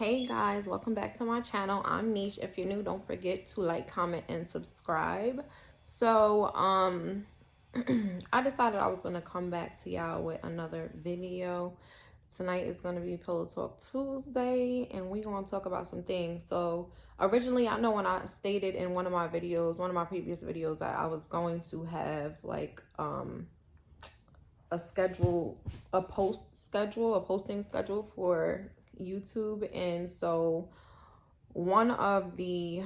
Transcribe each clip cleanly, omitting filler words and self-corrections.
Hey guys, welcome back to my channel. I'm Niche. If you're new, don't forget to like, comment, and subscribe. So I decided I was gonna come back to y'all with another video. Tonight is gonna be Pillow Talk Tuesday, and we're gonna talk about some things. So originally, I know when I stated in one of my videos, one of my previous videos, that I was going to have like a schedule, a posting schedule for YouTube. And so one of the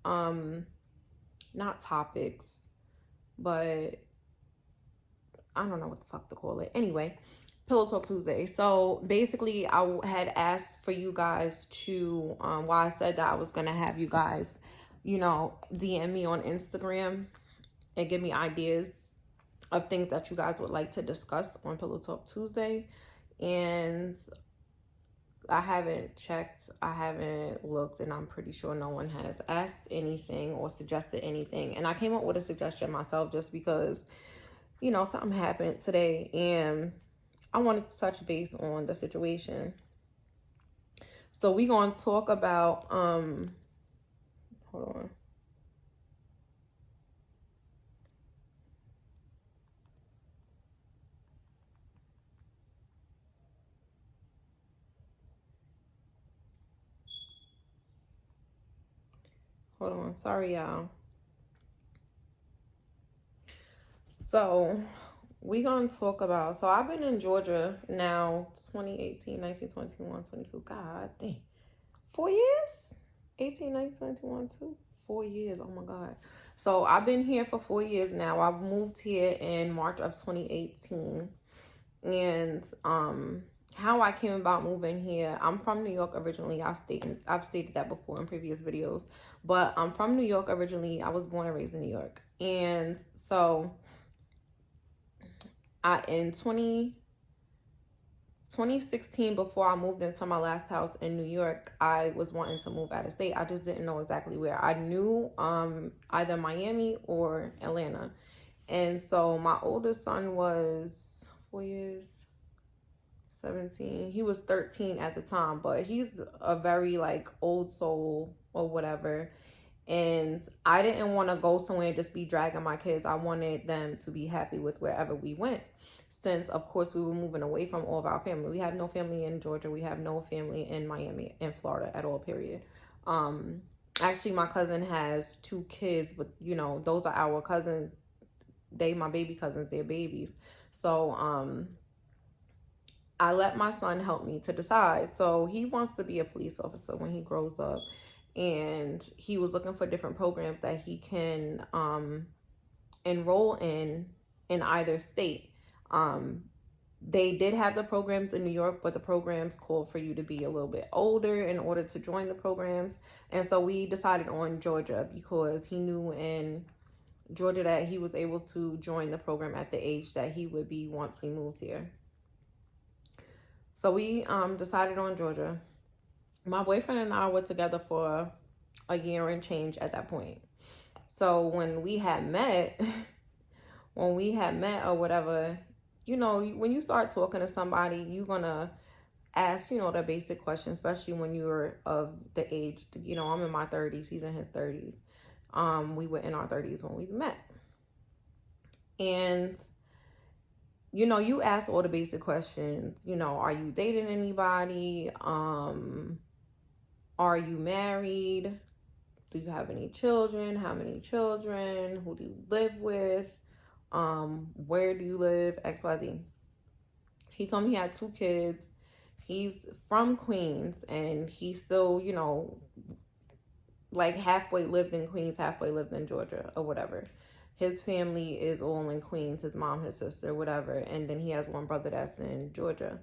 not topics, but I don't know what the fuck to call it. Anyway, Pillow Talk Tuesday. So basically I had asked for you guys to I said that I was gonna have you guys, DM me on Instagram and give me ideas of things that you guys would like to discuss on Pillow Talk Tuesday. And I haven't checked, I haven't looked, and I'm pretty sure no one has asked anything or suggested anything. And I came up with a suggestion myself just because, something happened today and I wanted to touch base on the situation. So we're going to talk about, hold on. Hold on. Sorry, y'all. So we're going to talk about, so I've been in Georgia now 2018, 19, 21, 22. God damn. 4 years? 18, 19, 20, 21, 2. 4 years. Oh my God. So I've been here for 4 years now. I've moved here in March of 2018. And how I came about moving here, I'm from New York originally. I've stated that before in previous videos, but I'm from New York originally. I was born and raised in New York. And so in 2016, before I moved into my last house in New York, I was wanting to move out of state. I just didn't know exactly where. I knew either Miami or Atlanta. And so my oldest son was 4 years, 17. He was 13 at the time, but he's a very like old soul or whatever. And I didn't want to go somewhere and just be dragging my kids. I wanted them to be happy with wherever we went. Since, of course, we were moving away from all of our family. We have no family in Georgia. We have no family in Miami and Florida at all, period. Actually, my cousin has 2 kids, but, those are our cousins. They my baby cousins. They're babies. So, I let my son help me to decide. So he wants to be a police officer when he grows up. And he was looking for different programs that he can enroll in either state. They did have the programs in New York, but the programs called for you to be a little bit older in order to join the programs. And so we decided on Georgia because he knew in Georgia that he was able to join the program at the age that he would be once we moved here. So we decided on Georgia. My boyfriend and I were together for a year and change at that point. So when we had met or whatever, when you start talking to somebody, you're going to ask, the basic questions, especially when you're of the age, I'm in my 30s, he's in his 30s. We were in our 30s when we met. And you ask all the basic questions, are you dating anybody? Are you married? Do you have any children? How many children? Who do you live with? Where do you live? XYZ. He told me he had 2 kids. He's from Queens and he still, like halfway lived in Queens, halfway lived in Georgia or whatever. His family is all in Queens, his mom, his sister, whatever. And then he has one brother that's in Georgia.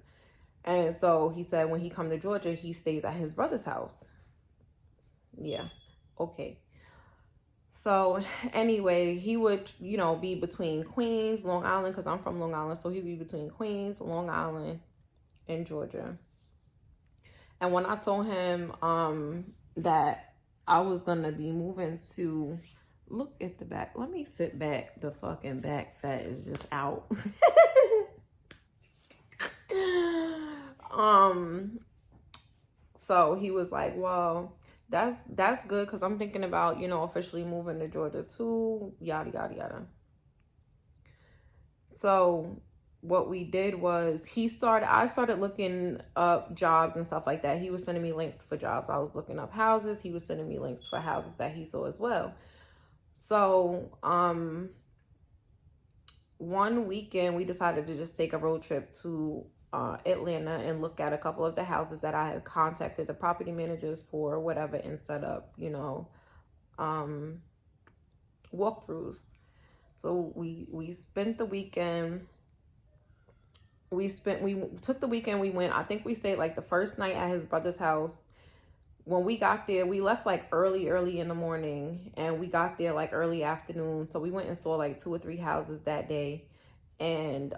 And so he said when he come to Georgia, he stays at his brother's house. Yeah. Okay. So anyway, he would, be between Queens, Long Island, because I'm from Long Island. So he'd be between Queens, Long Island, and Georgia. And when I told him that I was going to be moving to, look at the back. Let me sit back. The fucking back fat is just out. So he was like, well, that's good because I'm thinking about, officially moving to Georgia too, yada, yada, yada. So what we did was I started looking up jobs and stuff like that. He was sending me links for jobs. I was looking up houses. He was sending me links for houses that he saw as well. So, one weekend we decided to just take a road trip to Atlanta and look at a couple of the houses that I had contacted the property managers for, whatever, and set up, walkthroughs. So we spent the weekend. We took the weekend. We went. I think we stayed like the first night at his brother's house. When we got there, we left like early in the morning, and we got there like early afternoon. So we went and saw like 2 or 3 houses that day. And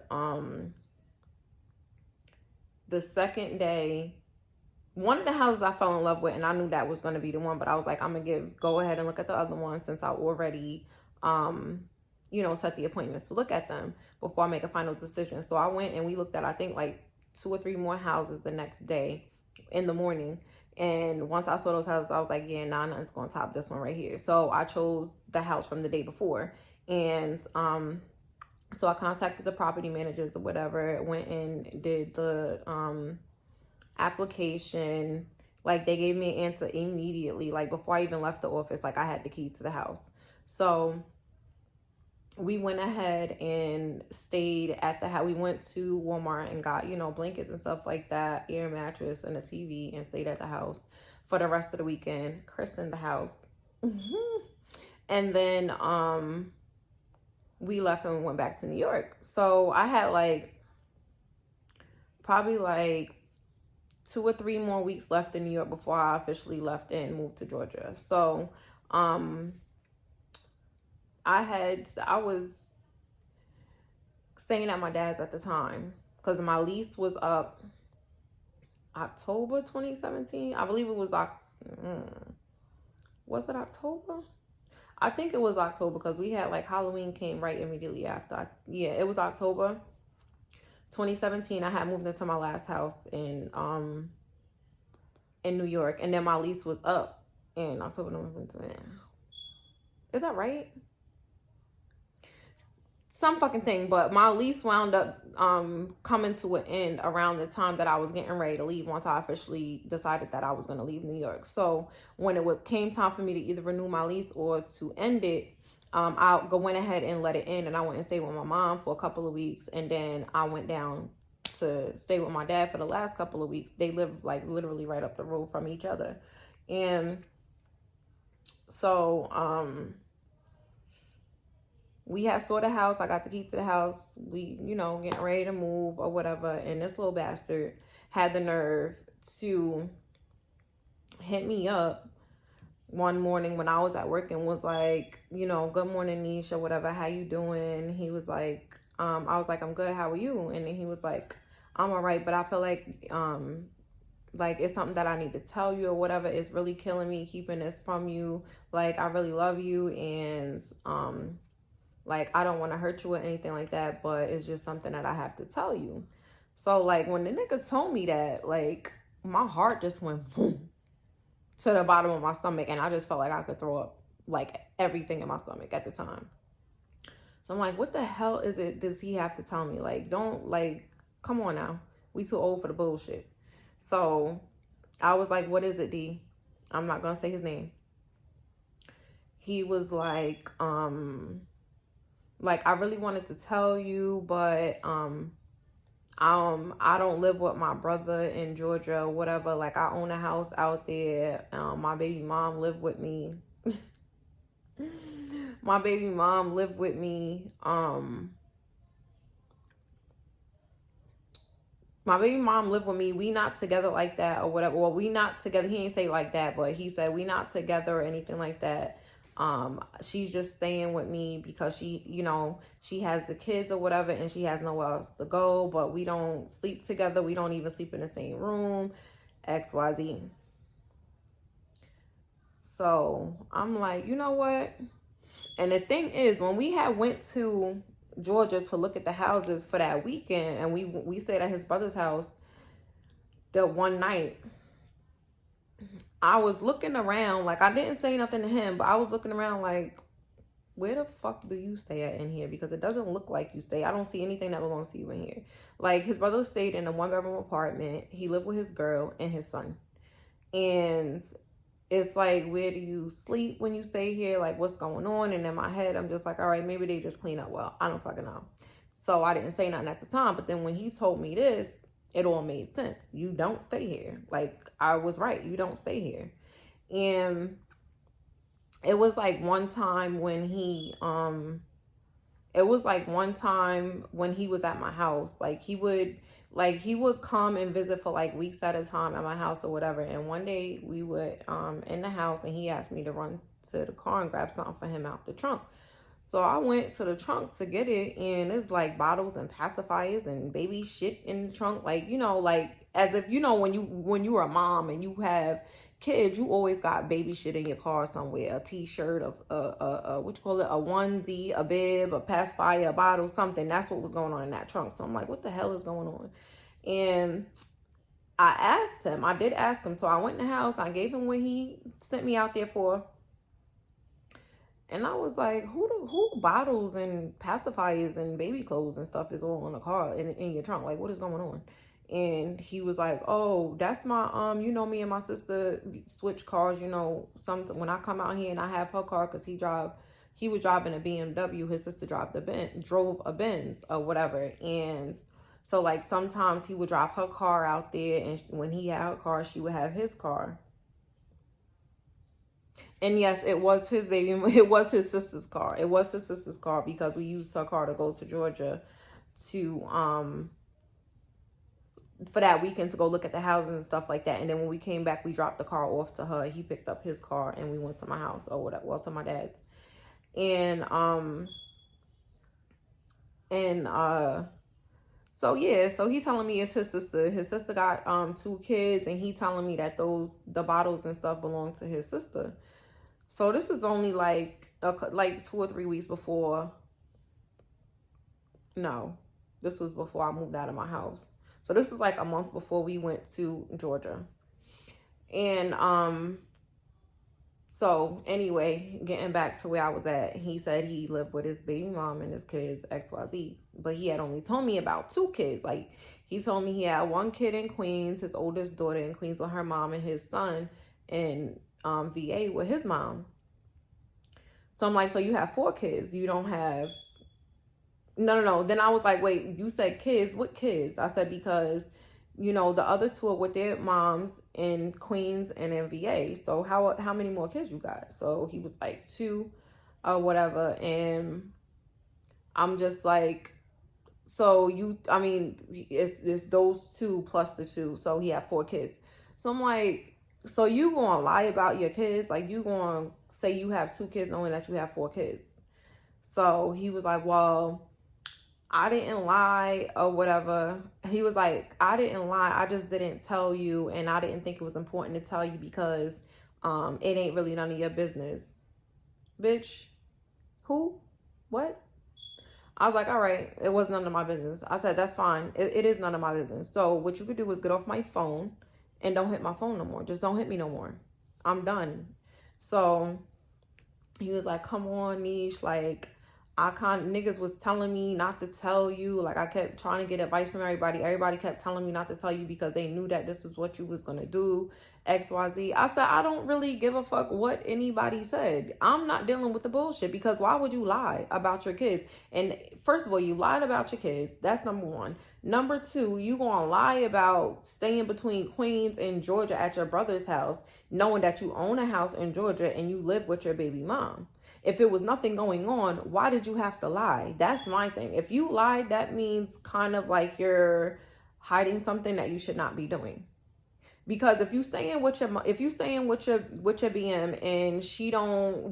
the second day, one of the houses I fell in love with, and I knew that was going to be the one, but I was like, I'm gonna go ahead and look at the other one since I already set the appointments to look at them before I make a final decision. So I went and we looked at, I think, like 2 or 3 more houses the next day in the morning. And once I saw those houses, I was like, yeah, nah, nothing's going to top this one right here. So I chose the house from the day before. And so I contacted the property managers or whatever, went and did the application. Like, they gave me an answer immediately. Like, before I even left the office, like, I had the key to the house. So we went ahead and stayed at the house. We went to Walmart and got, blankets and stuff like that, air mattress and a TV, and stayed at the house for the rest of the weekend. Christened the house. And then we left and went back to New York. So I had like probably like 2 or 3 more weeks left in New York before I officially left and moved to Georgia. So I was staying at my dad's at the time because my lease was up October 2017. I believe it was was it October? I think it was October because we had like Halloween came right immediately after. Yeah, it was October 2017. I had moved into my last house in New York, and then my lease was up in October, November. Is that right? Some fucking thing, but my lease wound up coming to an end around the time that I was getting ready to leave once I officially decided that I was going to leave New York. So when it came time for me to either renew my lease or to end it, I went ahead and let it end, and I went and stayed with my mom for a couple of weeks, and then I went down to stay with my dad for the last couple of weeks. They live like literally right up the road from each other. And so we had saw the house. I got the key to the house. We, getting ready to move or whatever. And this little bastard had the nerve to hit me up one morning when I was at work and was like, good morning, Niche, or whatever. How you doing? He was like, I was like, I'm good. How are you? And then he was like, I'm all right, but I feel like it's something that I need to tell you or whatever. It's really killing me keeping this from you. Like, I really love you, and like, I don't want to hurt you or anything like that, but it's just something that I have to tell you. So, like, when the nigga told me that, like, my heart just went boom to the bottom of my stomach, and I just felt like I could throw up, like, everything in my stomach at the time. So I'm like, what the hell is it does he have to tell me? Like, don't, like, come on now. We too old for the bullshit. So I was like, what is it, D? I'm not going to say his name. He was like, I really wanted to tell you, but I don't live with my brother in Georgia or whatever. Like, I own a house out there. My baby mom lived with me. My baby mom lived with me. My baby mom lived with me. We not together like that or whatever. Well, we not together. He didn't say like that, but he said we not together or anything like that. She's just staying with me because she has the kids or whatever, and she has nowhere else to go, but we don't sleep together. We don't even sleep in the same room, XYZ. So I'm like, you know what? And the thing is, when we had went to Georgia to look at the houses for that weekend, and we stayed at his brother's house that one night, I was looking around, like, I didn't say nothing to him, but I was looking around like, where the fuck do you stay at in here? Because it doesn't look like you stay. I don't see anything that belongs to you in here. Like, his brother stayed in a 1-bedroom apartment. He lived with his girl and his son. And it's like, where do you sleep when you stay here? Like, what's going on? And in my head, I'm just like, all right, maybe they just clean up well. I don't fucking know. So I didn't say nothing at the time. But then when he told me this, it all made sense. You don't stay here. Like, I was right. You don't stay here. And it was like one time when he was at my house. Like, he would come and visit for like weeks at a time at my house or whatever. And one day we were in the house, and he asked me to run to the car and grab something for him out the trunk. So I went to the trunk to get it, and there's like bottles and pacifiers and baby shit in the trunk. Like, you know, like, as if, you know, when you're a mom and you have kids, you always got baby shit in your car somewhere. A t-shirt, what you call it, a onesie, a bib, a pacifier, a bottle, something. That's what was going on in that trunk. So I'm like, what the hell is going on? And I did ask him. So I went in the house, I gave him what he sent me out there for. And I was like, who bottles and pacifiers and baby clothes and stuff is all in the car in your trunk? Like, what is going on? And he was like, oh, that's my, you know, me and my sister switch cars, you know, when I come out here and I have her car, because he was driving a BMW, his sister drove a Benz or whatever. And so, like, sometimes he would drive her car out there, and when he had her car, she would have his car. And yes, it was his sister's car. It was his sister's car, because we used her car to go to Georgia to, for that weekend, to go look at the houses and stuff like that. And then when we came back, we dropped the car off to her. He picked up his car, and we went to my house, or whatever, well, to my dad's. And, so yeah, so he telling me it's his sister. His sister got 2 kids, and he telling me that the bottles and stuff belong to his sister. So this is only like 2 or 3 weeks before. No, this was before I moved out of my house. So this is like a month before we went to Georgia. And so anyway, getting back to where I was at, he said he lived with his baby mom and his kids, XYZ. But he had only told me about 2 kids. Like, he told me he had 1 kid in Queens, his oldest daughter in Queens with her mom, and his son in VA with his mom. So I'm like, so you have 4 kids. You don't have... No. Then I was like, wait, you said kids? What kids? I said, because, you know, the other 2 are with their moms in Queens and in VA. So how many more kids you got? So he was like 2 or whatever. And I'm just like, so it's those 2 plus the 2. So he had 4 kids. So I'm like, so you gonna lie about your kids? Like, you gonna say you have 2 kids knowing that you have 4 kids? So he was like, well, I didn't lie or whatever. He was like, I didn't lie. I just didn't tell you, and I didn't think it was important to tell you because it ain't really none of your business. Bitch, who? What? I was like, all right, it was none of my business. I said, that's fine. It is none of my business. So what you could do is get off my phone and don't hit my phone no more. Just don't hit me no more. I'm done. So he was like, come on, Niche. Like, niggas was telling me not to tell you. Like, I kept trying to get advice from everybody. Everybody kept telling me not to tell you because they knew that this was what you was going to do. XYZ. I said, I don't really give a fuck what anybody said. I'm not dealing with the bullshit, because why would you lie about your kids? And first of all, you lied about your kids. That's number 1. Number 2, you gonna lie about staying between Queens and Georgia at your brother's house, knowing that you own a house in Georgia and you live with your baby mom. If it was nothing going on, why did you have to lie? That's my thing. If you lied, that means kind of like you're hiding something that you should not be doing. Because if you staying with your BM and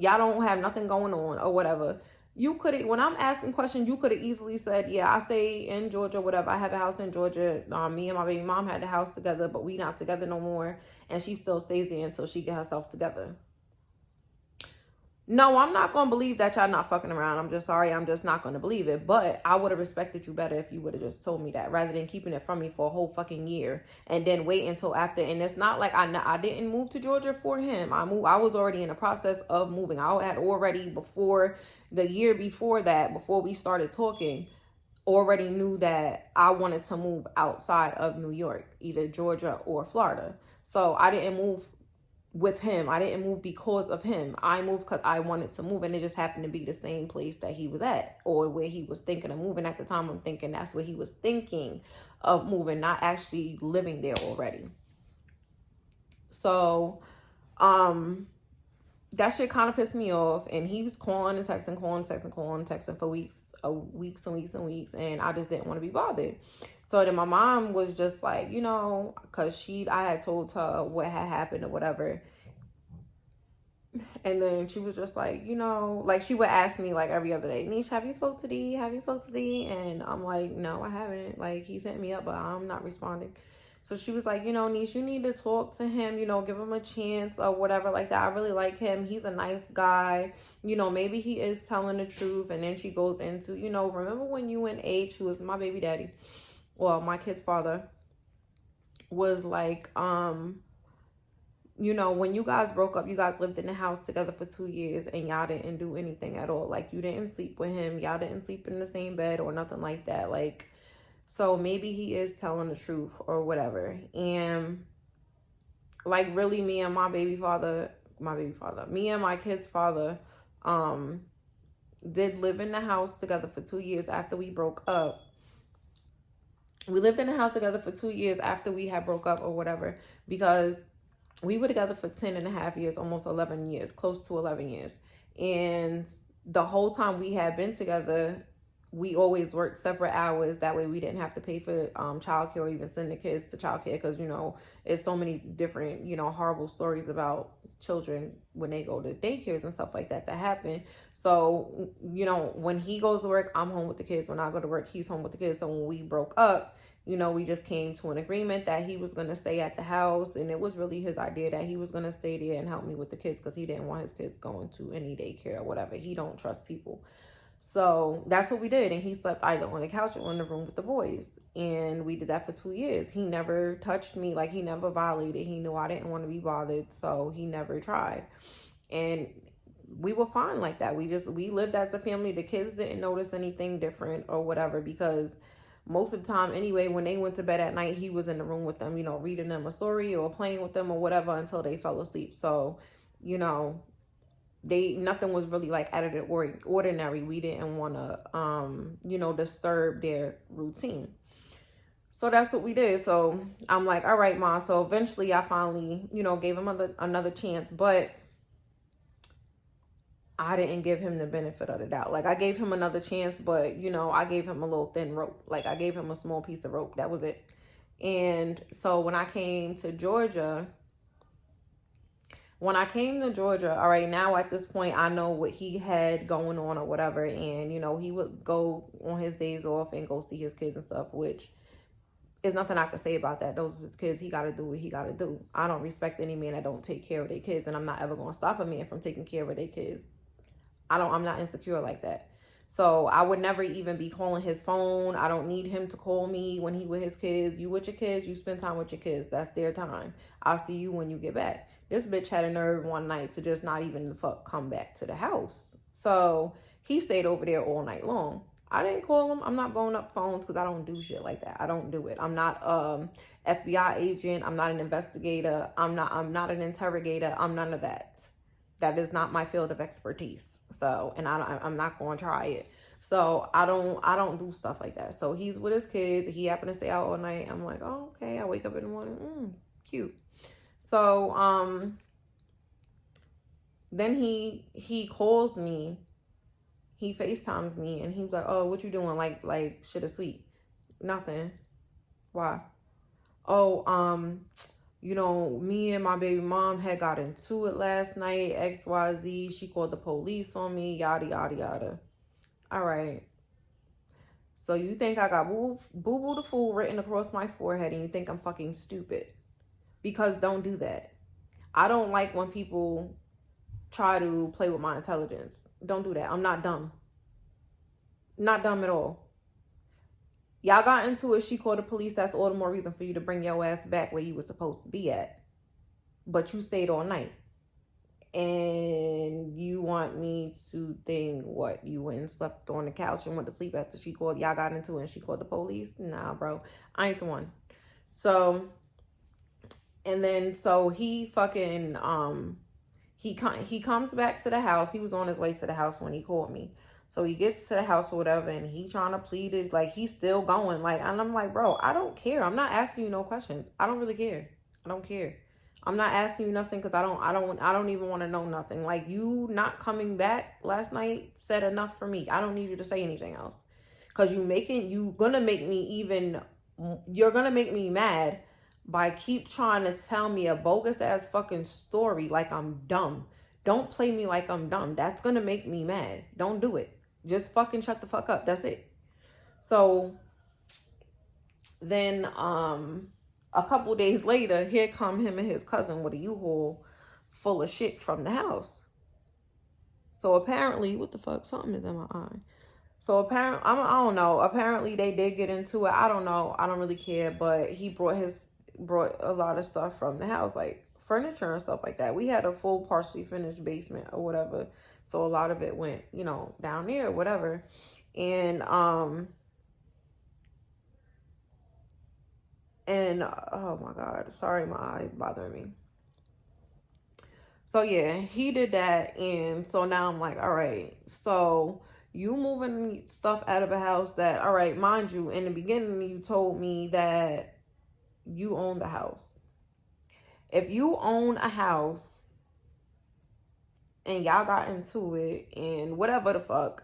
y'all don't have nothing going on or whatever, you could, when I'm asking questions, you could have easily said, yeah, I stay in Georgia, whatever. I have a house in Georgia. Me and my baby mom had the house together, but we not together no more. And she still stays there until she get herself together. No, I'm not gonna believe that y'all not fucking around. I'm just sorry. I'm just not gonna believe it. But I would have respected you better if you would have just told me that, rather than keeping it from me for a whole fucking year and then wait until after. And it's not like I didn't move to Georgia for him. I was already in the process of moving. I had already, before the year before that, before we started talking, already knew that I wanted to move outside of New York, either Georgia or Florida. So I didn't move with him. I didn't move because of him. I moved because I wanted to move, and it just happened to be the same place that he was at, or where he was thinking of moving at the time. I'm thinking that's where he was thinking of moving, not actually living there already. So that shit kind of pissed me off, and he was calling and texting, texting for weeks and weeks, and I just didn't want to be bothered. So then my mom was just like, because I had told her what had happened or whatever. And then she was just like, like she would ask me like every other day, Nish, have you spoke to D? Have you spoke to D? And I'm like, no, I haven't. Like, he sent me up, but I'm not responding. So she was like, Nish, you need to talk to him, give him a chance or whatever like that. I really like him. He's a nice guy. Maybe he is telling the truth. And then she goes into, remember when you and H, who was my baby daddy, well, my kid's father, was like, when you guys broke up, you guys lived in the house together for 2 years and y'all didn't do anything at all. Like, you didn't sleep with him. Y'all didn't sleep in the same bed or nothing like that. Like, so maybe he is telling the truth or whatever. And like, really, me and my kid's father, did live in the house together for 2 years after we broke up. We lived in the house together for 2 years after we had broke up or whatever, because we were together for 10 and a half years, almost 11 years, close to 11 years. And the whole time we had been together, we always worked separate hours. That way we didn't have to pay for childcare or even send the kids to childcare, because, it's so many different, horrible stories about children when they go to daycares and stuff like that happen. So, when he goes to work, I'm home with the kids. When I go to work, he's home with the kids. So when we broke up, we just came to an agreement that he was going to stay at the house. And it was really his idea that he was going to stay there and help me with the kids, because he didn't want his kids going to any daycare or whatever. He don't trust people. So that's what we did. And he slept either on the couch or in the room with the boys. And we did that for 2 years. He never touched me. Like, he never violated. He knew I didn't want to be bothered. So he never tried. And we were fine like that. We lived as a family. The kids didn't notice anything different or whatever, because most of the time anyway, when they went to bed at night, he was in the room with them, reading them a story or playing with them or whatever until they fell asleep. So, nothing was really like out of the ordinary. We didn't want to, disturb their routine. So that's what we did. So I'm like, all right, Ma. So eventually I finally, gave him another chance, but I didn't give him the benefit of the doubt. Like, I gave him another chance, but, I gave him a little thin rope. Like, I gave him a small piece of rope. That was it. And so when I came to Georgia, all right, now at this point, I know what he had going on or whatever. And, he would go on his days off and go see his kids and stuff, which is nothing I can say about that. Those are his kids. He got to do what he got to do. I don't respect any man that don't take care of their kids. And I'm not ever going to stop a man from taking care of their kids. I'm not insecure like that. So I would never even be calling his phone. I don't need him to call me when he with his kids. You with your kids, you spend time with your kids. That's their time. I'll see you when you get back. This bitch had a nerve one night to just not even come back to the house. So he stayed over there all night long. I didn't call him. I'm not blowing up phones because I don't do shit like that. I don't do it. I'm not FBI agent. I'm not an investigator. I'm not an interrogator. I'm none of that. That is not my field of expertise. So, and I'm not going to try it. So I don't do stuff like that. So he's with his kids. He happened to stay out all night. I'm like, oh, okay. I wake up in the morning. Cute. So, then he calls me, he FaceTimes me, and he's like, oh, what you doing? Like shit is sweet. Nothing. Why? Oh, me and my baby mom had got into it last night, XYZ. She called the police on me, yada, yada, yada. All right. So you think I got boo-boo the fool written across my forehead, and you think I'm fucking stupid. Because don't do that. I don't like when people try to play with my intelligence. Don't do that. I'm not dumb. Not dumb at all. Y'all got into it. She called the police. That's all the more reason for you to bring your ass back where you were supposed to be at. But you stayed all night. And you want me to think what? You went and slept on the couch and went to sleep after she called. Y'all got into it and she called the police? Nah, bro. I ain't the one. So, and then, so he fucking, he comes back to the house. He was on his way to the house when he called me. So he gets to the house or whatever, and he trying to plead it, like he's still going. Like, and I'm like, bro, I don't care. I'm not asking you no questions. I don't really care. I don't care. I'm not asking you nothing because I don't even want to know nothing. Like, you not coming back last night said enough for me. I don't need you to say anything else. Because you're gonna make me mad by keep trying to tell me a bogus ass fucking story like I'm dumb. Don't play me like I'm dumb. That's gonna make me mad. Don't do it. Just fucking shut the fuck up. That's it. So then a couple days later, here come him and his cousin with a U-Haul full of shit from the house. So apparently, what the fuck? Something is in my eye. So apparently, I don't know. Apparently, they did get into it. I don't know. I don't really care. But he brought a lot of stuff from the house, like furniture and stuff like that. We had a full partially finished basement or whatever. So a lot of it went, down there or whatever. And oh my God, sorry, my eyes bothering me. So yeah, he did that. And so now I'm like, all right, so you moving stuff out of a house that, all right, mind you, in the beginning, you told me that you own the house. If you own a house and y'all got into it and whatever the fuck,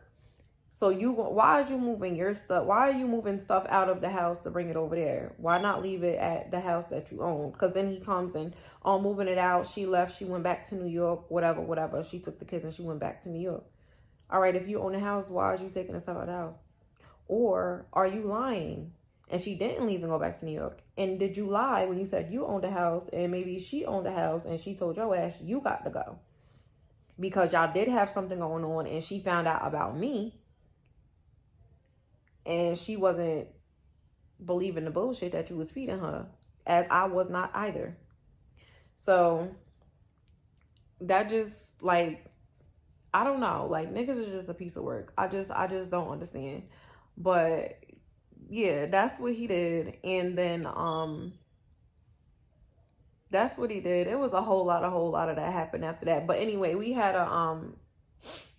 so why are you moving your stuff? Why are you moving stuff out of the house to bring it over there? Why not leave it at the house that you own? Because then he comes and, moving it out. She left. She went back to New York, whatever. She took the kids and she went back to New York. All right, if you own a house, why are you taking the stuff out of the house? Or are you lying? And she didn't leave and go back to New York. And did you lie when you said you owned a house and maybe she owned a house and she told your ass you got to go? Because y'all did have something going on and she found out about me. And she wasn't believing the bullshit that you was feeding her, as I was not either. So that just, like, I don't know. Like, niggas is just a piece of work. I just don't understand. But yeah, that's what he did. And then that's what he did. It was a whole lot of that happened after that. But anyway, we had a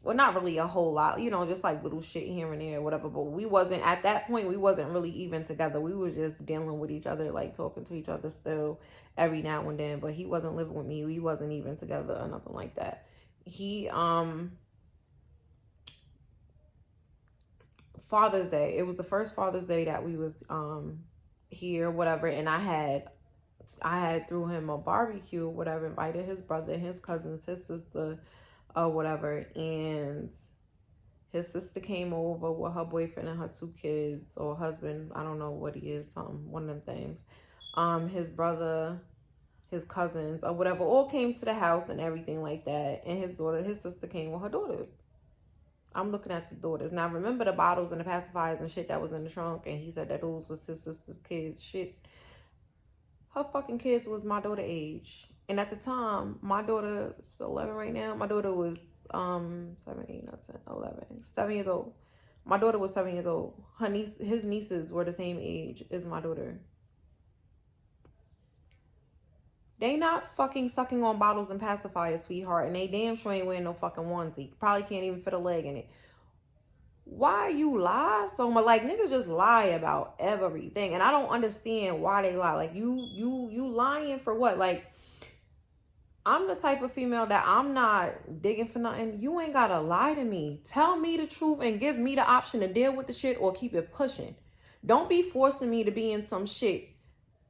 well, not really a whole lot, just like little shit here and there, whatever. But at that point, we wasn't really even together. We were just dealing with each other, like talking to each other still every now and then. But he wasn't living with me. We wasn't even together or nothing like that. He, Father's Day. It was the first Father's Day that we was here, whatever. And I had threw him a barbecue, whatever, invited his brother, his cousins, his sister, whatever, and his sister came over with her boyfriend and her 2 kids, or husband, I don't know what he is, one of them things. His brother, his cousins, or whatever, all came to the house and everything like that. And his sister came with her daughters. I'm looking at the daughters. Now, remember the bottles and the pacifiers and shit that was in the trunk, and he said that those was his sister's kids. Shit. Her fucking kids was my daughter age. And at the time, my daughter is 11 right now. My daughter was 7, 8, 9, 10, 11, 7 years old. My daughter was 7 years old. His nieces were the same age as my daughter. They not fucking sucking on bottles and pacifiers, sweetheart. And they damn sure ain't wearing no fucking onesie. Probably can't even fit a leg in it. Why you lie so much? Like, niggas just lie about everything. And I don't understand why they lie. Like, you lying for what? Like, I'm the type of female that I'm not digging for nothing. You ain't gotta lie to me. Tell me the truth and give me the option to deal with the shit or keep it pushing. Don't be forcing me to be in some shit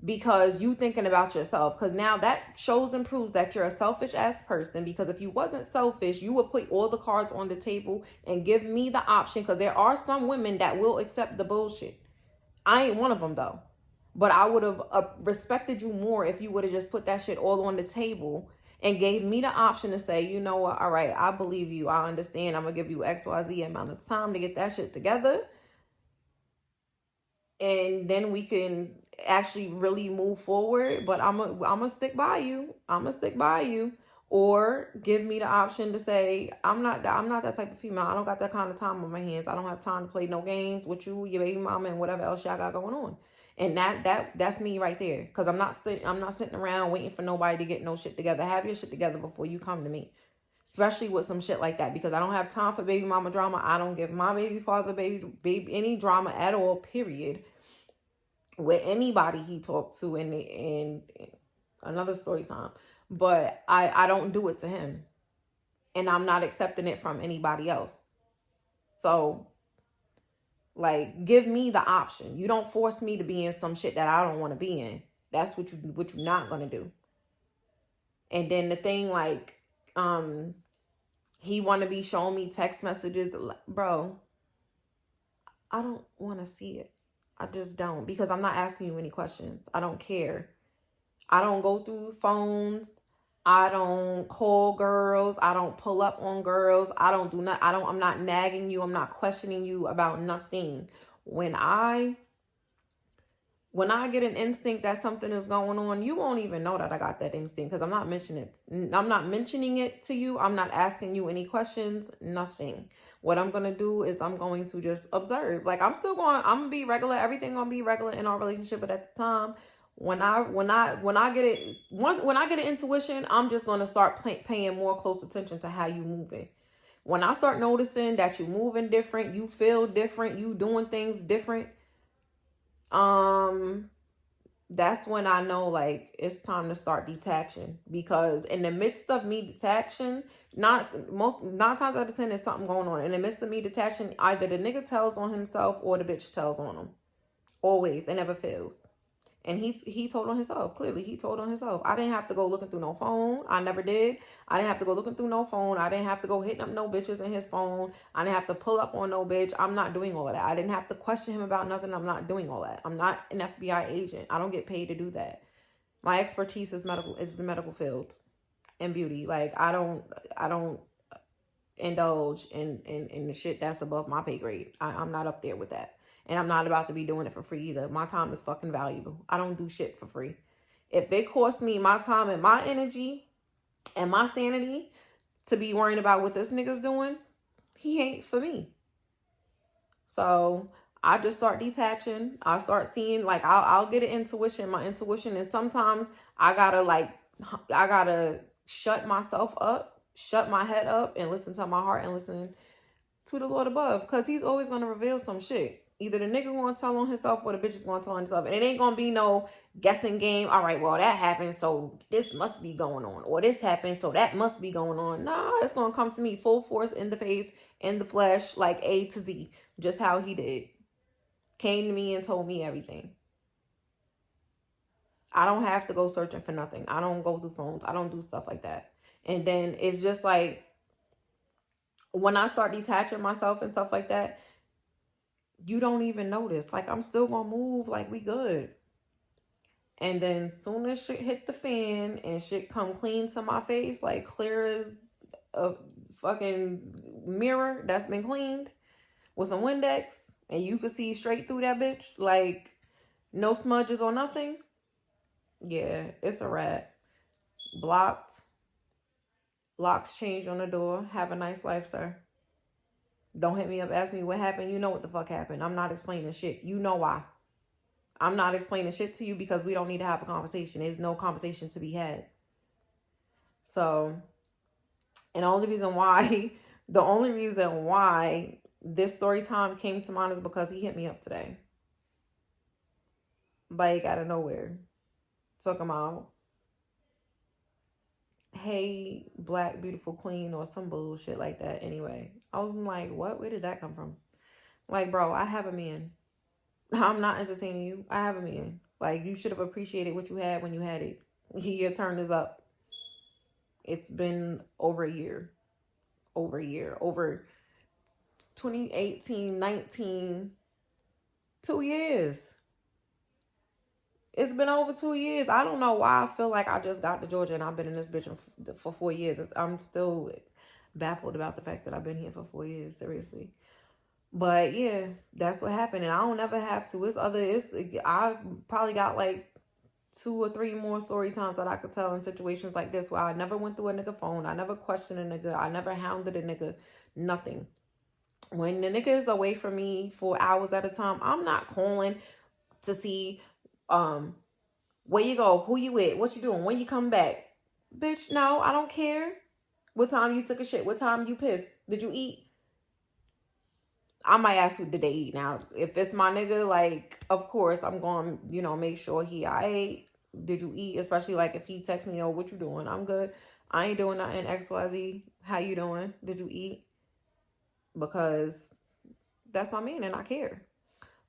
because you thinking about yourself. Because now that shows and proves that you're a selfish ass person. Because if you wasn't selfish, you would put all the cards on the table and give me the option. Because there are some women that will accept the bullshit. I ain't one of them though. But I would have respected you more if you would have just put that shit all on the table and gave me the option to say, you know what, all right, I believe you, I understand, I'm gonna give you XYZ amount of time to get that shit together, and then we can actually really move forward. But I'm gonna stick by you. I'm gonna stick by you. Or give me the option to say, I'm not that type of female. I don't got that kind of time on my hands. I don't have time to play no games with you, your baby mama, and whatever else y'all got going on. And that's me right there. Cause I'm not sitting around waiting for nobody to get no shit together. Have your shit together before you come to me. Especially with some shit like that, because I don't have time for baby mama drama. I don't give my baby father baby any drama at all, period, with anybody he talked to in another story time. But I don't do it to him, and I'm not accepting it from anybody else. So, like, give me the option. You don't force me to be in some shit that I don't want to be in. That's what you're not gonna do. And then the thing, like, he want to be showing me text messages. Bro, I don't want to see it. I just don't, because I'm not asking you any questions. I don't care. I don't go through phones. I don't call girls. I don't pull up on girls. I don't do not. I'm not nagging you. I'm not questioning you about nothing. When I get an instinct that something is going on, you won't even know that I got that instinct, because I'm not mentioning it to you. I'm not asking you any questions, nothing. What I'm going to do is I'm going to just observe. Like, I'm going to be regular. Everything going to be regular in our relationship. But at the time, when I get an intuition, I'm just going to start paying more close attention to how you moving. When I start noticing that you moving different, you feel different, you doing things different, that's when I know, like, it's time to start detaching. Because in the midst of me detaching, 9 times out of 10 there's something going on. In the midst of me detaching, either the nigga tells on himself or the bitch tells on him. Always. It never fails. And he told on himself. Clearly, he told on himself. I didn't have to go looking through no phone. I never did. I didn't have to go looking through no phone. I didn't have to go hitting up no bitches in his phone. I didn't have to pull up on no bitch. I'm not doing all of that. I didn't have to question him about nothing. I'm not doing all that. I'm not an FBI agent. I don't get paid to do that. My expertise is the medical field and beauty. Like, I don't indulge in the shit that's above my pay grade. I'm not up there with that. And I'm not about to be doing it for free either. My time is fucking valuable. I don't do shit for free. If it costs me my time and my energy and my sanity to be worrying about what this nigga's doing, he ain't for me. So I just start detaching. I start seeing, like, I'll get an intuition. My intuition, and sometimes I gotta shut myself up, shut my head up, and listen to my heart and listen to the Lord above, because he's always gonna reveal some shit. Either the nigga gonna tell on himself or the bitch is gonna tell on himself. And it ain't gonna be no guessing game. All right, well, that happened, so this must be going on. Or this happened, so that must be going on. Nah, it's gonna come to me full force, in the face, in the flesh, like A to Z. Just how he did. Came to me and told me everything. I don't have to go searching for nothing. I don't go through phones. I don't do stuff like that. And then it's just like, when I start detaching myself and stuff like that, you don't even notice. Like, I'm still gonna move like we good. And then soon as shit hit the fan and shit come clean to my face, like clear as a fucking mirror that's been cleaned with some Windex, and you can see straight through that bitch, like no smudges or nothing. Yeah, it's a wrap. Blocked. Locks changed on the door. Have a nice life, sir. Don't hit me up, ask me what happened. You know what the fuck happened. I'm not explaining shit. You know why. I'm not explaining shit to you, because we don't need to have a conversation. There's no conversation to be had. So, and the only reason why this story time came to mind is because he hit me up today. Like, out of nowhere. Talking about, hey, black beautiful queen, or some bullshit like that. Anyway, I was like, what? Where did that come from? Like, bro, I have a man. I'm not entertaining you. I have a man. Like, you should have appreciated what you had when you had it. Your turn is up. It's been over a year. Over 2018, 19, 2 years. It's been over 2 years. I don't know why I feel like I just got to Georgia and I've been in this bitch for 4 years. I'm still baffled about the fact that I've been here for 4 years, seriously. But yeah, that's what happened. And I don't ever have to. I probably got like 2 or 3 more story times that I could tell in situations like this where I never went through a nigga phone. I never questioned a nigga. I never hounded a nigga. Nothing. When the nigga is away from me for hours at a time, I'm not calling to see where you go, who you with, what you doing, when you come back. Bitch, no, I don't care. What time you took a shit, what time you pissed, did you eat? I might ask who did they eat. Now, if it's my nigga, like, of course, I'm going to, make sure I ate. Did you eat? Especially, like, if he texts me, oh, what you doing? I'm good. I ain't doing nothing. XYZ. How you doing? Did you eat? Because that's my man and I care.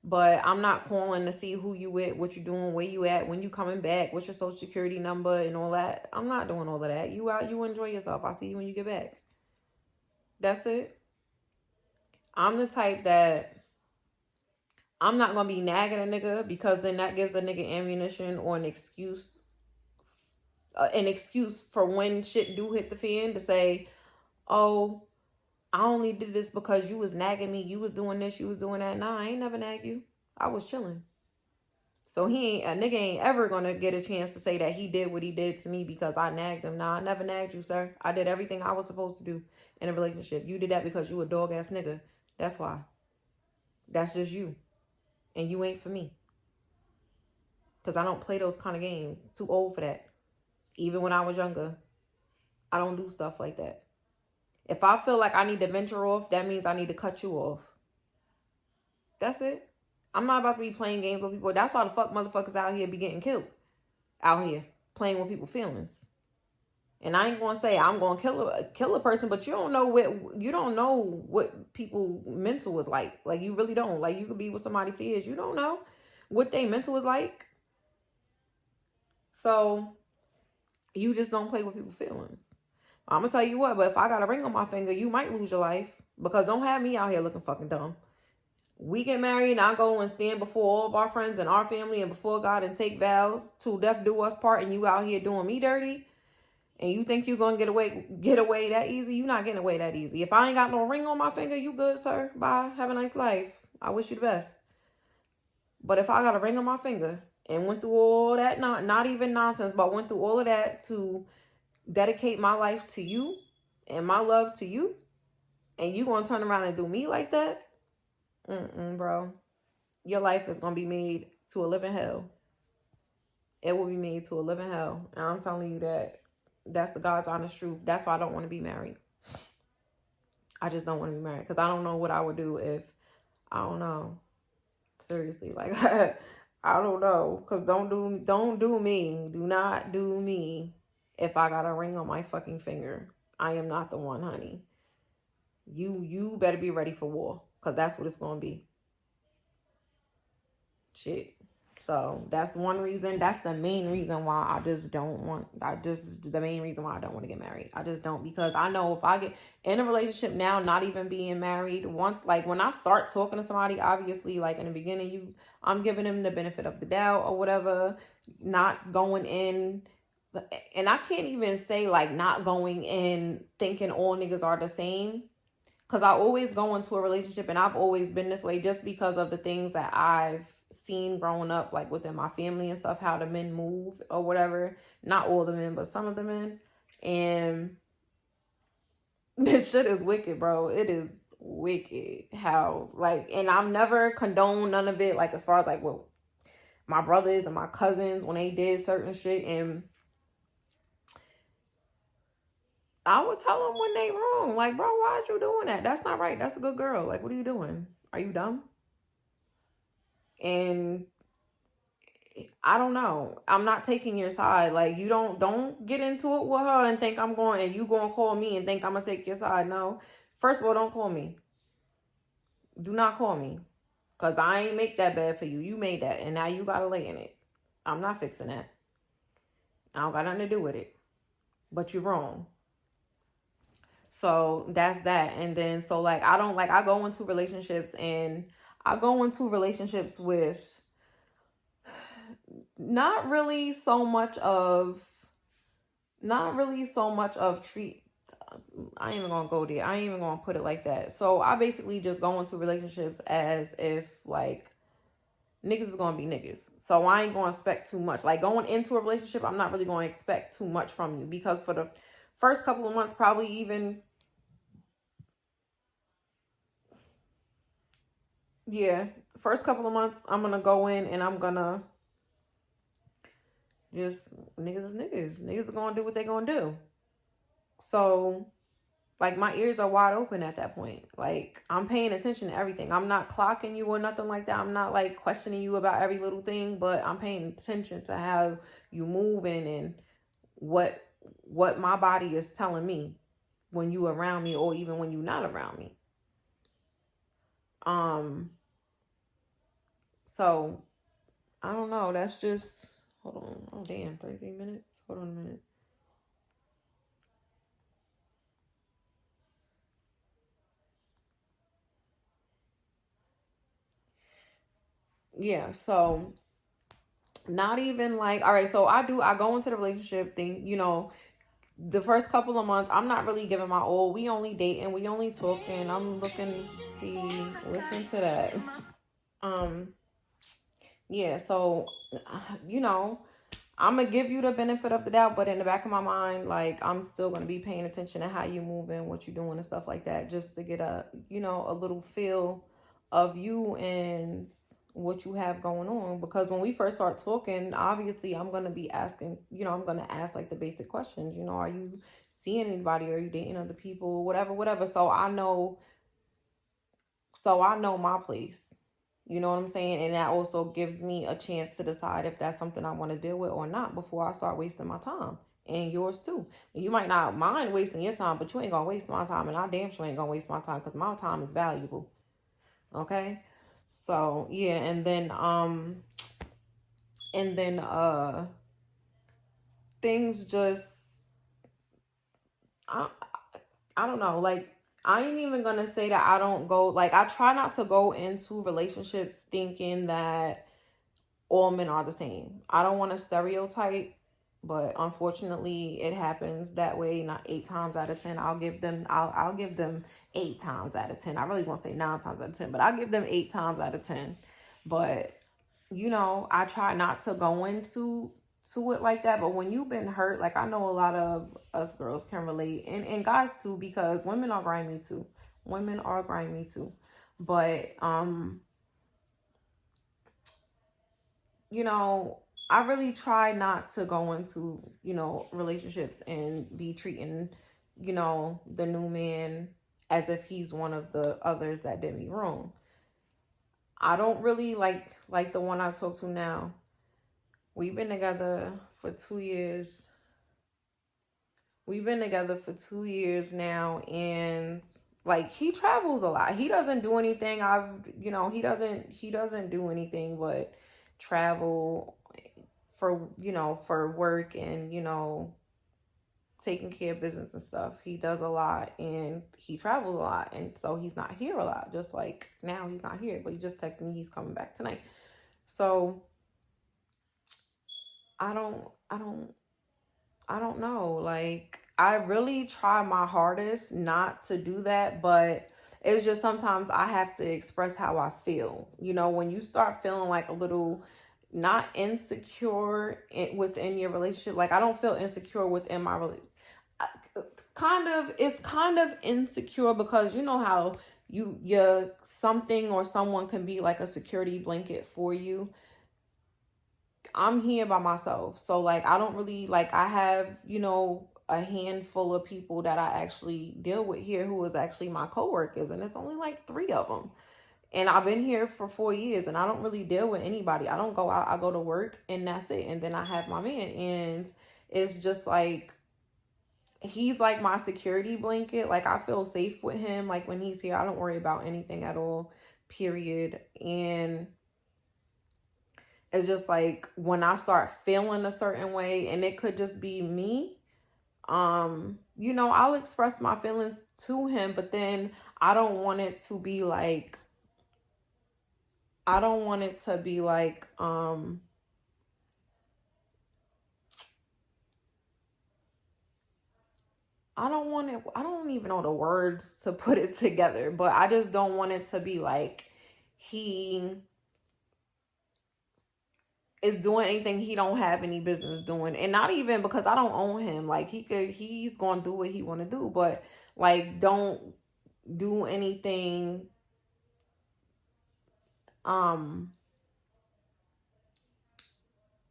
But I'm not calling to see who you with, what you doing, where you at, when you coming back, what's your social security number and all that. I'm not doing all of that. You out, you enjoy yourself. I'll see you when you get back. That's it. I'm the type that I'm not going to be nagging a nigga because then that gives a nigga ammunition or an excuse for when shit do hit the fan to say, oh, I only did this because you was nagging me. You was doing this, you was doing that. Nah, I ain't never nagged you. I was chilling. So a nigga ain't ever going to get a chance to say that he did what he did to me because I nagged him. Nah, I never nagged you, sir. I did everything I was supposed to do in a relationship. You did that because you a dog ass nigga. That's why. That's just you. And you ain't for me. Because I don't play those kind of games. Too old for that. Even when I was younger. I don't do stuff like that. If I feel like I need to venture off, that means I need to cut you off. That's it. I'm not about to be playing games with people. That's why the fuck motherfuckers out here be getting killed. Out here. Playing with people's feelings. And I ain't going to say I'm going to kill a person, but you don't know what people mental is like. Like, you really don't. Like, you could be with somebody for years. You don't know what they mental is like. So, you just don't play with people's feelings. I'm going to tell you what, but if I got a ring on my finger, you might lose your life. Because don't have me out here looking fucking dumb. We get married and I go and stand before all of our friends and our family and before God and take vows till death do us part, and you out here doing me dirty. And you think you're going to get away that easy? You're not getting away that easy. If I ain't got no ring on my finger, you good, sir. Bye. Have a nice life. I wish you the best. But if I got a ring on my finger and went through all that, not even nonsense, but went through all of that to dedicate my life to you and my love to you, and you going to turn around and do me like that? Bro. Your life is going to be made to a living hell. It will be made to a living hell. And I'm telling you that. That's the God's honest truth. That's why I don't want to be married. I just don't want to be married. Because I don't know what I would do if, I don't know. Seriously. Like, I don't know. Because don't do me. Do not do me if I got a ring on my fucking finger. I am not the one, honey. You better be ready for war. Because that's what it's going to be. Shit. So that's one reason. That's the main reason why the main reason why I don't want to get married. I just don't, because I know if I get in a relationship now, not even being married, once, like when I start talking to somebody, obviously like in the beginning, I'm giving them the benefit of the doubt or whatever, not going in. And I can't even say like not going in thinking all niggas are the same. Cause I always go into a relationship and I've always been this way just because of the things that I've seen growing up, like within my family and stuff, how the men move or whatever. Not all the men, but some of the men. And this shit is wicked, bro. It is wicked how, like, and I've never condoned none of it, like as far as like what my brothers and my cousins when they did certain shit, and I would tell them when they wrong, like, bro, why are you doing that? That's not right. That's a good girl. Like, what are you doing? Are you dumb? And I don't know. I'm not taking your side. Like, you don't get into it with her and think I'm going, and you going to call me and think I'm going to take your side. No. First of all, don't call me. Do not call me. Because I ain't make that bad for you. You made that. And now you got to lay in it. I'm not fixing that. I don't got nothing to do with it. But you're wrong. So that's that. And then, so like, I go into relationships with not really so much of treat. I ain't even gonna go there. I ain't even gonna put it like that. So I basically just go into relationships as if like niggas is gonna be niggas. So I ain't gonna expect too much. Like going into a relationship, I'm not really gonna expect too much from you, because for the first couple of months, probably even, yeah, first couple of months, I'm gonna go in and I'm gonna just, niggas is niggas. Niggas are gonna do what they gonna do. So like my ears are wide open at that point. Like I'm paying attention to everything. I'm not clocking you or nothing like that. I'm not like questioning you about every little thing, but I'm paying attention to how you moving and what my body is telling me when you around me, or even when you're not around me. So I don't know. That's just, hold on. Oh damn, 33 minutes. Hold on a minute. Yeah, so not even like, all right, so I go into the relationship thing, the first couple of months, I'm not really giving my all. We only dating, we only talking. I'm looking to see, listen to that. Um, yeah, so you know, I'm gonna give you the benefit of the doubt, but in the back of my mind, like I'm still gonna be paying attention to how you moving, what you doing, and stuff like that, just to get a little feel of you and what you have going on. Because when we first start talking, obviously I'm gonna be asking, I'm gonna ask like the basic questions. Are you seeing anybody? Are you dating other people? Whatever, whatever. So I know my place. You know what I'm saying? And that also gives me a chance to decide if that's something I want to deal with or not before I start wasting my time. And yours too. You might not mind wasting your time, but you ain't gonna waste my time, and I damn sure ain't gonna waste my time, because my time is valuable. Okay? So yeah, and then things just, I I don't know, like I ain't even gonna say that I don't go, like I try not to go into relationships thinking that all men are the same. I don't want to stereotype, but unfortunately it happens that way. Not 8 times out of 10. I'll give them 8 times out of 10. I really won't say 9 times out of 10, but I'll give them 8 times out of 10. But I try not to go into it like that. But when you've been hurt, like I know a lot of us girls can relate, and guys too, because women are grimy too. Women are grimy too. But I really try not to go into, relationships and be treating, the new man as if he's one of the others that did me wrong. I don't really like the one I talk to now. We've been together for 2 years. We've been together for 2 years now, and like he travels a lot. He doesn't do anything. He doesn't do anything but travel for work and taking care of business and stuff. He does a lot, and he travels a lot, and so he's not here a lot. Just like now, he's not here, but he just texted me he's coming back tonight. So I don't, I don't, I don't know. Like I really try my hardest not to do that, but it's just sometimes I have to express how I feel. When you start feeling like a little not insecure within your relationship, like I don't feel insecure within my relationship. It's kind of insecure, because you know how you're something or someone can be like a security blanket for you. I'm here by myself, so like I don't really, like I have a handful of people that I actually deal with here, who is actually my coworkers, and it's only like 3 of them. And I've been here for 4 years, and I don't really deal with anybody. I don't go out. I go to work, and that's it. And then I have my man, and it's just like he's like my security blanket. Like I feel safe with him. Like when he's here, I don't worry about anything at all. Period. And it's just like when I start feeling a certain way, and it could just be me, I'll express my feelings to him, but then I don't want it to be like I don't want it to be like I don't even know the words to put it together, but I just don't want it to be like he is doing anything he don't have any business doing. And not even because I don't own him. Like he's gonna do what he wanna do, but like don't do anything um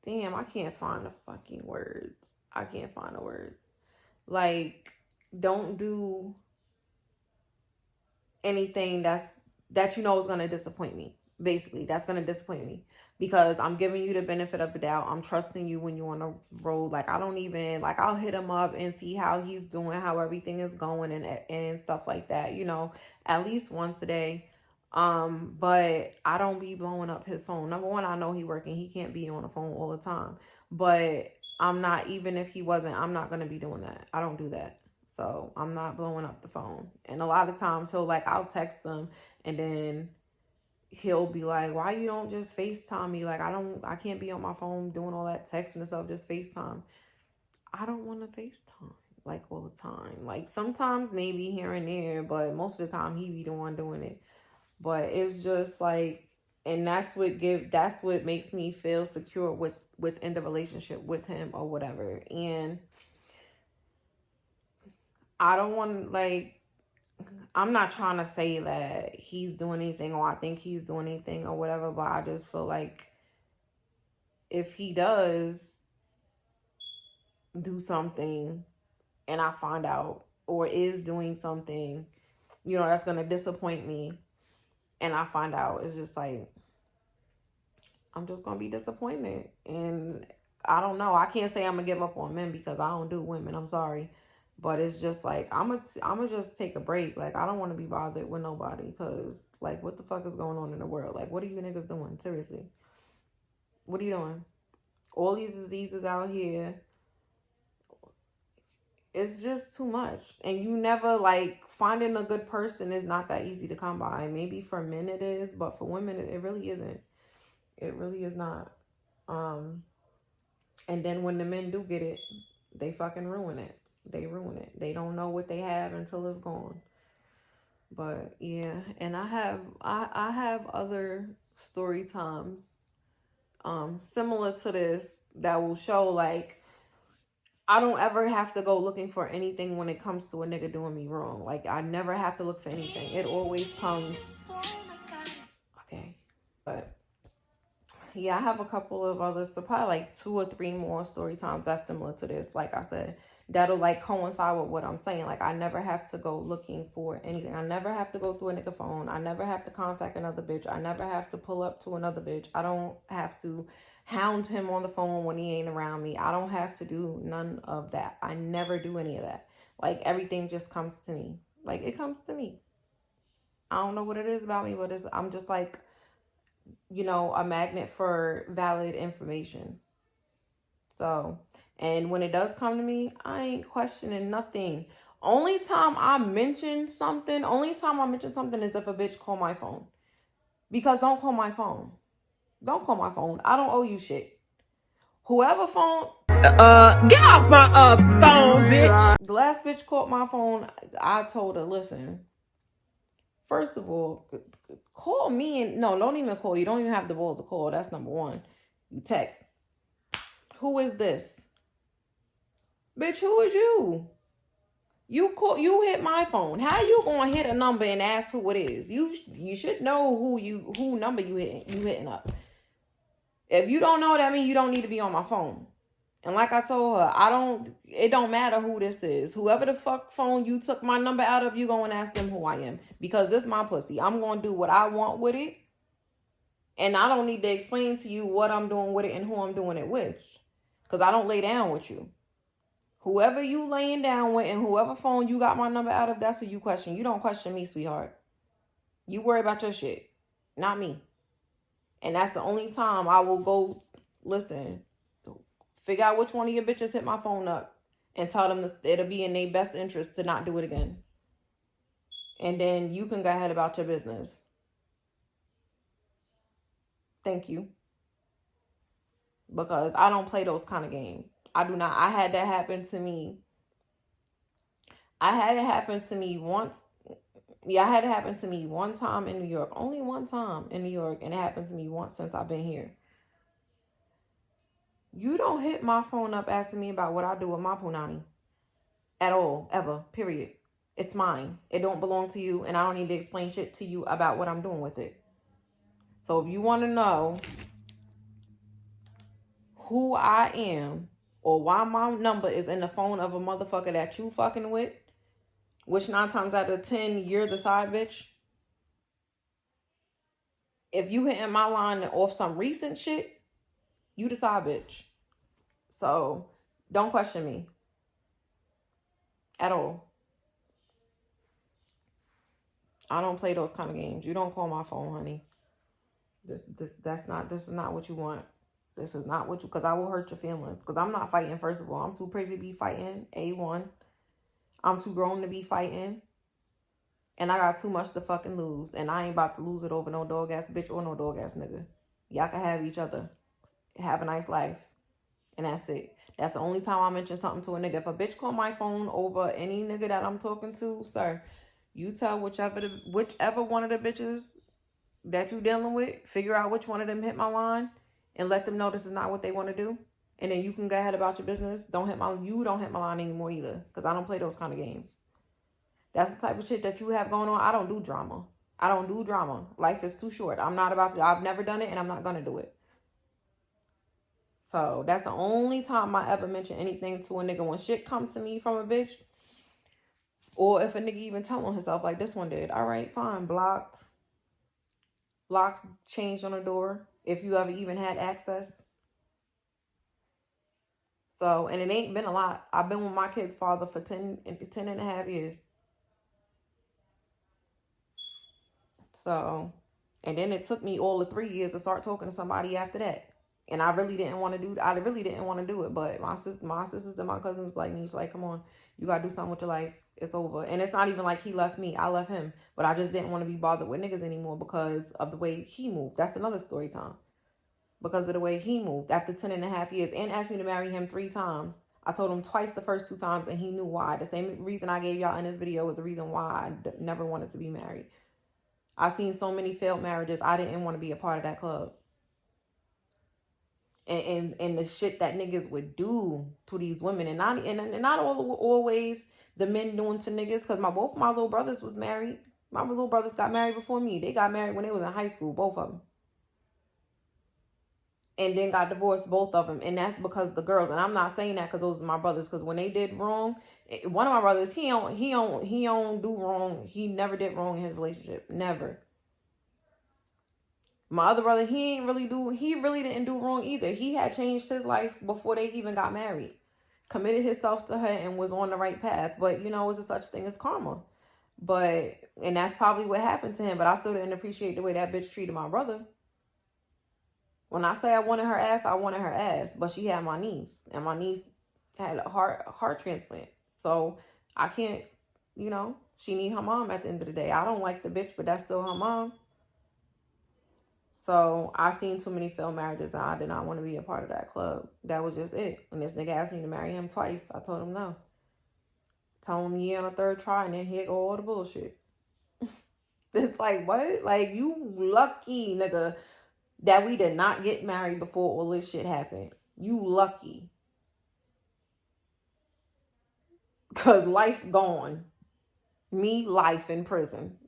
damn, I can't find the fucking words. I can't find the words. Like, don't do anything that you know is gonna disappoint me. Basically, that's gonna disappoint me because I'm giving you the benefit of the doubt. I'm trusting you when you're on the road. Like I don't even like I'll hit him up and see how he's doing, how everything is going, and stuff like that. You know, at least once a day. But I don't be blowing up his phone. Number one, I know he working. He can't be on the phone all the time. But I'm not, even if he wasn't, I'm not gonna be doing that. I don't do that. So I'm not blowing up the phone. And a lot of times I'll text him and then he'll be like, why you don't just FaceTime me? Like I can't be on my phone doing all that texting and stuff, just FaceTime. I don't want to FaceTime like all the time. Like sometimes maybe here and there, but most of the time he be the one doing it. But it's just like, and that's what makes me feel secure within the relationship with him or whatever. And I don't want like, I'm not trying to say that he's doing anything or I think he's doing anything or whatever, but I just feel like if he does do something and I find out or is doing something, you know, that's going to disappoint me and I find out, it's just like, I'm just going to be disappointed. And I don't know. I can't say I'm going to give up on men because I don't do women. I'm sorry. But it's just like, I'm gonna just take a break. Like, I don't want to be bothered with nobody because, like, what the fuck is going on in the world? Like, what are you niggas doing? Seriously. What are you doing? All these diseases out here. It's just too much. And you never, like, finding a good person is not that easy to come by. Maybe for men it is, but for women, it really isn't. It really is not. And then when the men do get it, they fucking ruin it. They ruin it. They don't know what they have until it's gone. But yeah, and I have other story times similar to this that will show like I don't ever have to go looking for anything when it comes to a nigga doing me wrong. Like I never have to look for anything. It always comes. Okay. But yeah, I have a couple of others, so probably like 2 or 3 more story times that's similar to this. Like I said, that'll like coincide with what I'm saying. Like I never have to go looking for anything. I never have to go through a nigga phone. I never have to contact another bitch. I never have to pull up to another bitch. I don't have to hound him on the phone when he ain't around me. I don't have to do none of that. I never do any of that. Like everything just comes to me. Like it comes to me. I don't know what it is about me, but I'm just like, you know, a magnet for valid information. So, and when it does come to me, I ain't questioning nothing. Only time I mention something is if a bitch call my phone. Because don't call my phone. Don't call my phone. I don't owe you shit. Whoever phone... get off my phone, bitch. The last bitch called my phone. I told her, listen, first of all, call me and... No, don't even call. You don't even have the balls to call. That's number one. You text. Who is this? Bitch, who is you? You hit my phone. How you gonna hit a number and ask who it is? You should know who number you hitting up. If you don't know, that means you don't need to be on my phone. And like I told her, it don't matter who this is. Whoever the fuck phone you took my number out of, you go and ask them who I am. Because this my pussy. I'm gonna do what I want with it. And I don't need to explain to you what I'm doing with it and who I'm doing it with. Because I don't lay down with you. Whoever you laying down with and whoever phone you got my number out of, that's who you question. You don't question me, sweetheart. You worry about your shit, not me. And that's the only time I will go, listen, figure out which one of your bitches hit my phone up and tell them it'll be in their best interest to not do it again. And then you can go ahead about your business. Thank you. Because I don't play those kind of games. I do not. I had that happen to me I had it happen to me once. Yeah, I had it happen to me one time in New York. Only one time in New York. And it happened to me once since I've been here. You don't hit my phone up asking me about what I do with my punani. At all. Ever. Period. It's mine. It don't belong to you. And I don't need to explain shit to you about what I'm doing with it. So if you want to know who I am or why my number is in the phone of a motherfucker that you fucking with, which 9 times out of 10, you're the side bitch. If you hitting my line off some recent shit, you the side bitch. So don't question me at all. I don't play those kind of games. You don't call my phone, honey. This is not what you want. This is not what you, because I will hurt your feelings. Because I'm not fighting, first of all. I'm too pretty to be fighting, A1. I'm too grown to be fighting. And I got too much to fucking lose. And I ain't about to lose it over no dog ass bitch or no dog ass nigga. Y'all can have each other. Have a nice life. And that's it. That's the only time I mention something to a nigga. If a bitch call my phone over any nigga that I'm talking to, sir, you tell whichever one of the bitches that you dealing with, figure out which one of them hit my line and let them know this is not what they want to do. And then you can go ahead about your business. You don't hit my line anymore either. Because I don't play those kind of games. That's the type of shit that you have going on. I don't do drama. I don't do drama. Life is too short. I've never done it and I'm not going to do it. So that's the only time I ever mention anything to a nigga. When shit comes to me from a bitch, or if a nigga even tell on himself like this one did. All right, fine. Blocked. Locks changed on the door. If you ever even had access. So, and it ain't been a lot. I've been with my kid's father for 10 and a half years. So, and then it took me all the 3 years to start talking to somebody after that. And I really didn't want to do it. But my sisters and my cousins was like, Niche, like, come on, you got to do something with your life. It's over. And it's not even like he left me. I left him. But I just didn't want to be bothered with niggas anymore because of the way he moved. That's another story time. Because of the way he moved after 10 and a half years and asked me to marry him 3 times. I told him twice the first 2 times and he knew why. The same reason I gave y'all in this video was the reason why I never wanted to be married. I seen so many failed marriages. I didn't want to be a part of that club. And the shit that niggas would do to these women. And not always the men doing to niggas. Because both my little brothers was married. My little brothers got married before me. They got married when they was in high school. Both of them. And then got divorced, both of them. And that's because the girls. And I'm not saying that because those are my brothers. Because when they did wrong, one of my brothers, he don't do wrong. He never did wrong in his relationship. Never. My other brother, he really didn't do wrong either. He had changed his life before they even got married. Committed himself to her and was on the right path. But, it was a such thing as karma. And that's probably what happened to him. But I still didn't appreciate the way that bitch treated my brother. When I say I wanted her ass, I wanted her ass. But she had my niece. And my niece had a heart transplant. So I can't, she need her mom at the end of the day. I don't like the bitch, but that's still her mom. So I seen too many failed marriages. I did not want to be a part of that club. That was just it. And this nigga asked me to marry him twice. I told him no. Told him yeah on a 3rd try, and then he had all the bullshit. It's like, what? Like, you lucky, nigga, that we did not get married before all this shit happened. You lucky. Because life gone. Me, life in prison.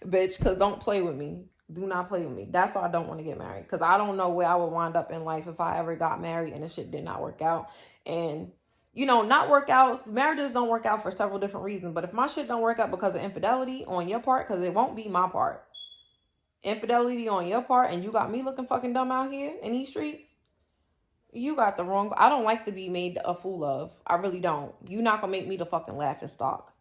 Bitch, because don't play with me. Do not play with me. That's why I don't want to get married. Because I don't know where I would wind up in life if I ever got married and the shit did not work out. And, not work out. Marriages don't work out for several different reasons. But if my shit don't work out because of infidelity on your part, because it won't be my part. Infidelity on your part and you got me looking fucking dumb out here in these streets. You got the wrong. I don't like to be made a fool of. I really don't. You're not going to make me the fucking laughing stock.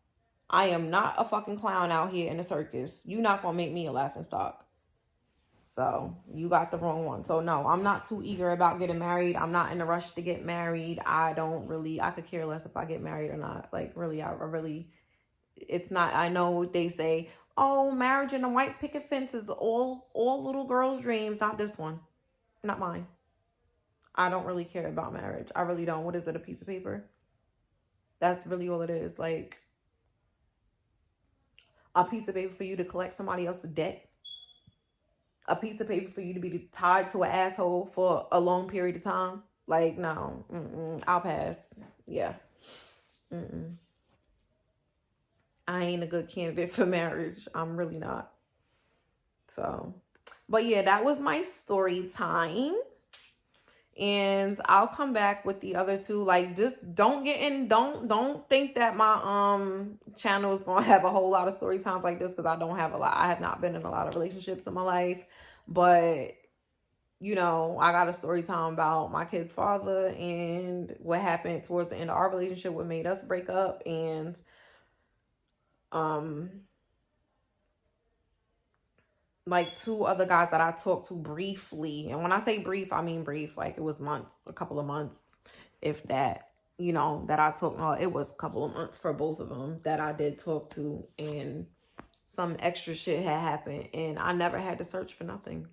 I am not a fucking clown out here in the circus. You're not going to make me a laughing stock. So you got the wrong one. So no, I'm not too eager about getting married. I'm not in a rush to get married. I could care less if I get married or not. Like really, it's not, I know they say, oh, marriage and a white picket fence is all little girls' dreams. Not this one. Not mine. I don't really care about marriage. I really don't. What is it? A piece of paper? That's really all it is. Like, A piece of paper for you to collect somebody else's debt? A piece of paper for you to be tied to an asshole for a long period of time? Like, no. I'll pass. Yeah. I ain't a good candidate for marriage. I'm really not. So, but yeah, that was my story time. And I'll come back with the other two. Like, just don't think that my channel is gonna have a whole lot of story times like this, because I don't have a lot. I have not been in a lot of relationships in my life, but you know, I got a story time about my kid's father and what happened towards the end of our relationship, what made us break up, and like two other guys that I talked to briefly. And when I say brief, I mean brief. Like, it was months, a couple of months, if that, you know, that I talked. Oh, it was a couple of months for both of them that I did talk to, and some extra shit had happened, and I never had to search for nothing.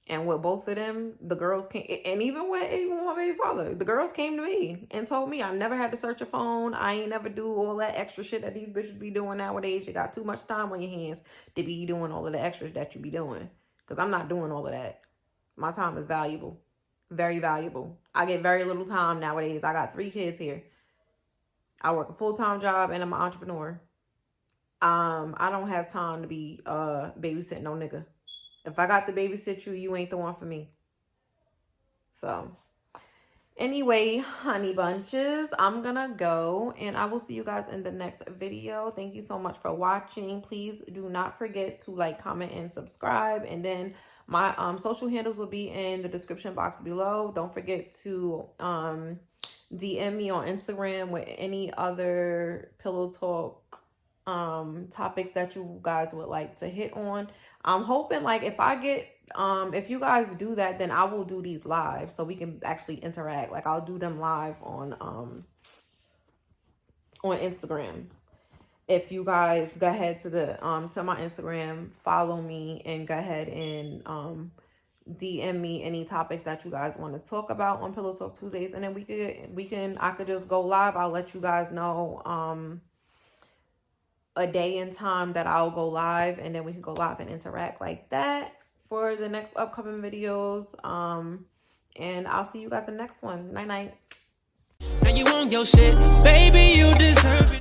And with both of them, the girls came, and even my baby father, the girls came to me and told me I never had to search a phone. I ain't never do all that extra shit that these bitches be doing nowadays. You got too much time on your hands to be doing all of the extras that you be doing. Because I'm not doing all of that. My time is valuable. Very valuable. I get very little time nowadays. I got 3 kids here. I work a full-time job and I'm an entrepreneur. I don't have time to be babysitting no nigga. If I got to babysit you, you ain't the one for me. So, anyway, honey bunches, I'm gonna go, and I will see you guys in the next video. Thank you so much for watching. Please do not forget to like, comment, and subscribe. And then my social handles will be in the description box below. Don't forget to DM me on Instagram with any other pillow talk topics that you guys would like to hit on. I'm hoping, like, if I get if you guys do that, then I will do these live so we can actually interact. Like, I'll do them live on Instagram. If you guys go ahead to the to my Instagram, follow me, and go ahead and DM me any topics that you guys want to talk about on Pillow Talk Tuesdays, and then I could just go live. I'll let you guys know a day and time that I'll go live, and then we can go live and interact like that for the next upcoming videos. And I'll see you guys in the next one. Night night. Now you want your shit, baby, you deserve it.